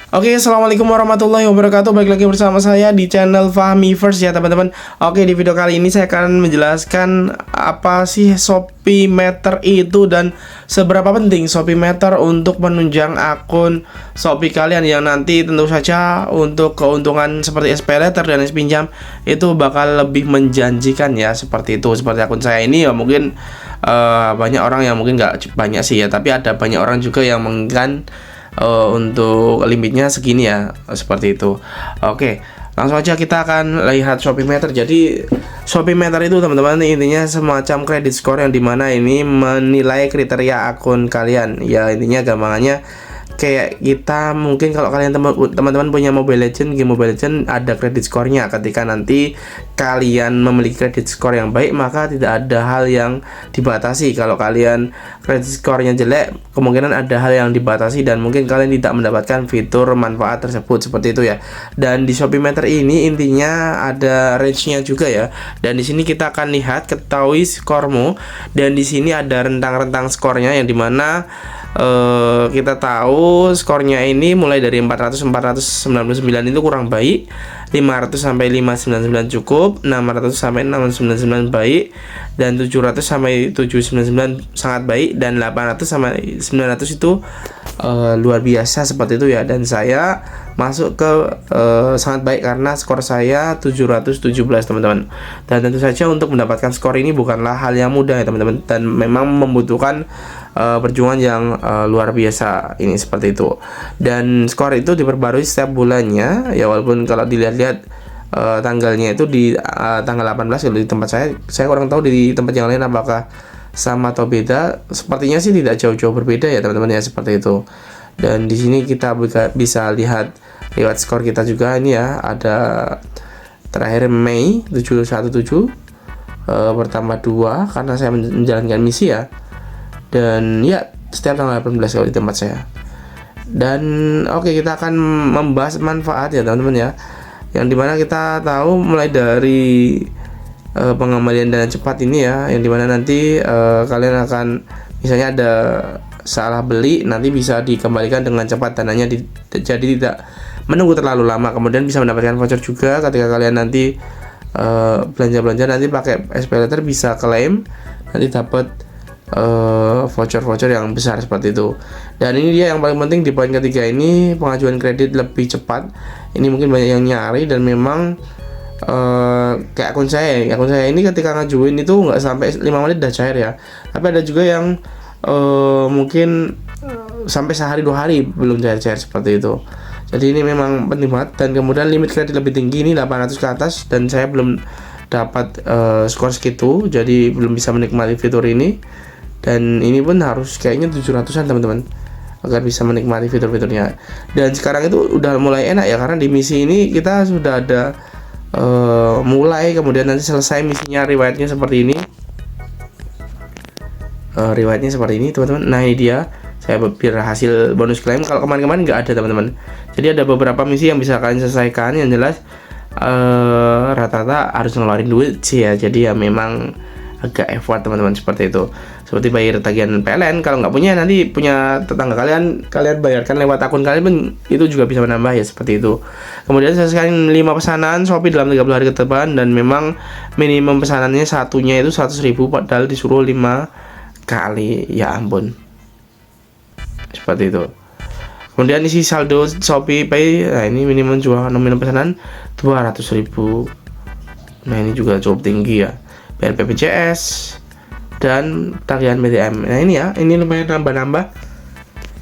Oke, assalamualaikum warahmatullahi wabarakatuh. Balik lagi bersama saya di channel Fahmiverse ya teman-teman. Oke, di video kali ini saya akan menjelaskan apa sih Shopeemeter itu dan seberapa penting Shopeemeter untuk menunjang akun Shopee kalian, yang nanti tentu saja untuk keuntungan seperti SPayLater dan SPinjam itu bakal lebih menjanjikan ya, seperti itu. Seperti akun saya ini ya mungkin banyak orang yang mungkin nggak banyak sih ya, tapi ada banyak orang juga yang menginginkan untuk limitnya segini ya, seperti itu. Oke, langsung aja kita akan lihat Shopeemeter. Jadi Shopeemeter itu teman-teman intinya semacam credit score yang dimana ini menilai kriteria akun kalian. Ya intinya gampangannya kayak kita mungkin kalau kalian teman-teman punya Mobile Legend, game Mobile Legend ada credit score-nya. Ketika nanti kalian memiliki credit score yang baik, maka tidak ada hal yang dibatasi. Kalau kalian credit score-nya jelek, kemungkinan ada hal yang dibatasi dan mungkin kalian tidak mendapatkan fitur manfaat tersebut, seperti itu ya. Dan di Shopeemeter ini intinya ada range-nya juga ya. Dan di sini kita akan lihat ketahui skormu, dan di sini ada rentang-rentang skornya yang dimana kita tahu skornya ini mulai dari 499 itu kurang baik, 500 sampai 599 cukup, 600 sampai 699 baik, dan 700 sampai 799 sangat baik, dan 800 sampai 900 itu luar biasa, seperti itu ya. Dan saya masuk ke sangat baik karena skor saya 717 teman-teman. Dan tentu saja untuk mendapatkan skor ini bukanlah hal yang mudah ya teman-teman, dan memang membutuhkan perjuangan yang luar biasa ini, seperti itu. Dan skor itu diperbarui setiap bulannya ya, walaupun kalau dilihat-lihat tanggalnya itu di tanggal 18 kalau di tempat saya kurang tahu di tempat yang lain apakah sama atau beda. Sepertinya sih tidak jauh-jauh berbeda ya teman-teman ya, seperti itu. Dan di sini kita bisa lihat lewat skor kita juga ini ya, ada terakhir Mei 717 bertambah 2 karena saya menjalankan misi ya. Dan ya setiap tanggal 18 kalau di tempat saya. Dan oke, kita akan membahas manfaat ya teman-teman ya, yang dimana kita tahu mulai dari pengembalian dana cepat ini ya, yang dimana nanti kalian akan misalnya ada salah beli, nanti bisa dikembalikan dengan cepat dananya, jadi tidak menunggu terlalu lama. Kemudian bisa mendapatkan voucher juga ketika kalian nanti belanja-belanja, nanti pakai SPayLater bisa klaim, nanti dapat voucher-voucher yang besar, seperti itu. Dan ini dia yang paling penting di poin ketiga ini, pengajuan kredit lebih cepat. Ini mungkin banyak yang nyari, dan memang kayak akun saya ini ketika ngajuin itu nggak sampai 5 menit udah cair ya. Tapi ada juga yang mungkin sampai sehari 2 hari belum cair-cair, seperti itu. Jadi ini memang penting banget. Dan kemudian limit kredit lebih tinggi ini 800 ke atas, dan saya belum dapat skor segitu, jadi belum bisa menikmati fitur ini. Dan ini pun harus kayaknya 700-an teman-teman agar bisa menikmati fitur-fiturnya. Dan sekarang itu udah mulai enak ya, karena di misi ini kita sudah ada mulai, kemudian nanti selesai misinya riwayatnya seperti ini. Riwayatnya seperti ini teman-teman. Nah ini dia, saya biar hasil bonus klaim. Kalau kemarin-kemarin nggak ada teman-teman. Jadi ada beberapa misi yang bisa kalian selesaikan, yang jelas rata-rata harus ngeluarin duit sih ya. Jadi ya memang agak effort teman-teman, seperti itu. Seperti bayar tagihan PLN, kalau nggak punya, nanti punya tetangga kalian bayarkan lewat akun kalian pun itu juga bisa menambah ya, seperti itu. Kemudian selesaikan 5 pesanan Shopee dalam 30 hari ke depan, dan memang minimum pesanannya satunya itu 100.000, padahal disuruh 5 kali, ya ampun, seperti itu. Kemudian isi saldo Shopee Pay, nah ini minimum nominal pesanan 200.000. Nah ini juga cukup tinggi ya. Bayar BPJS dan tagihan BTM. Nah ini ya, ini lumayan nambah-nambah.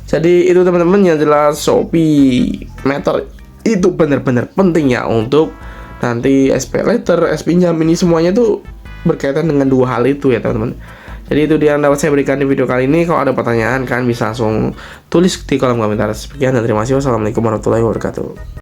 Jadi itu teman-teman yang jelas Shopeemeter itu benar-benar penting ya untuk nanti SPayLater, SPinjam, ini semuanya tuh berkaitan dengan dua hal itu ya teman-teman. Jadi itu dia yang dapat saya berikan di video kali ini. Kalau ada pertanyaan kan bisa langsung tulis di kolom komentar. Sekian dan terima kasih. Wassalamualaikum warahmatullahi wabarakatuh.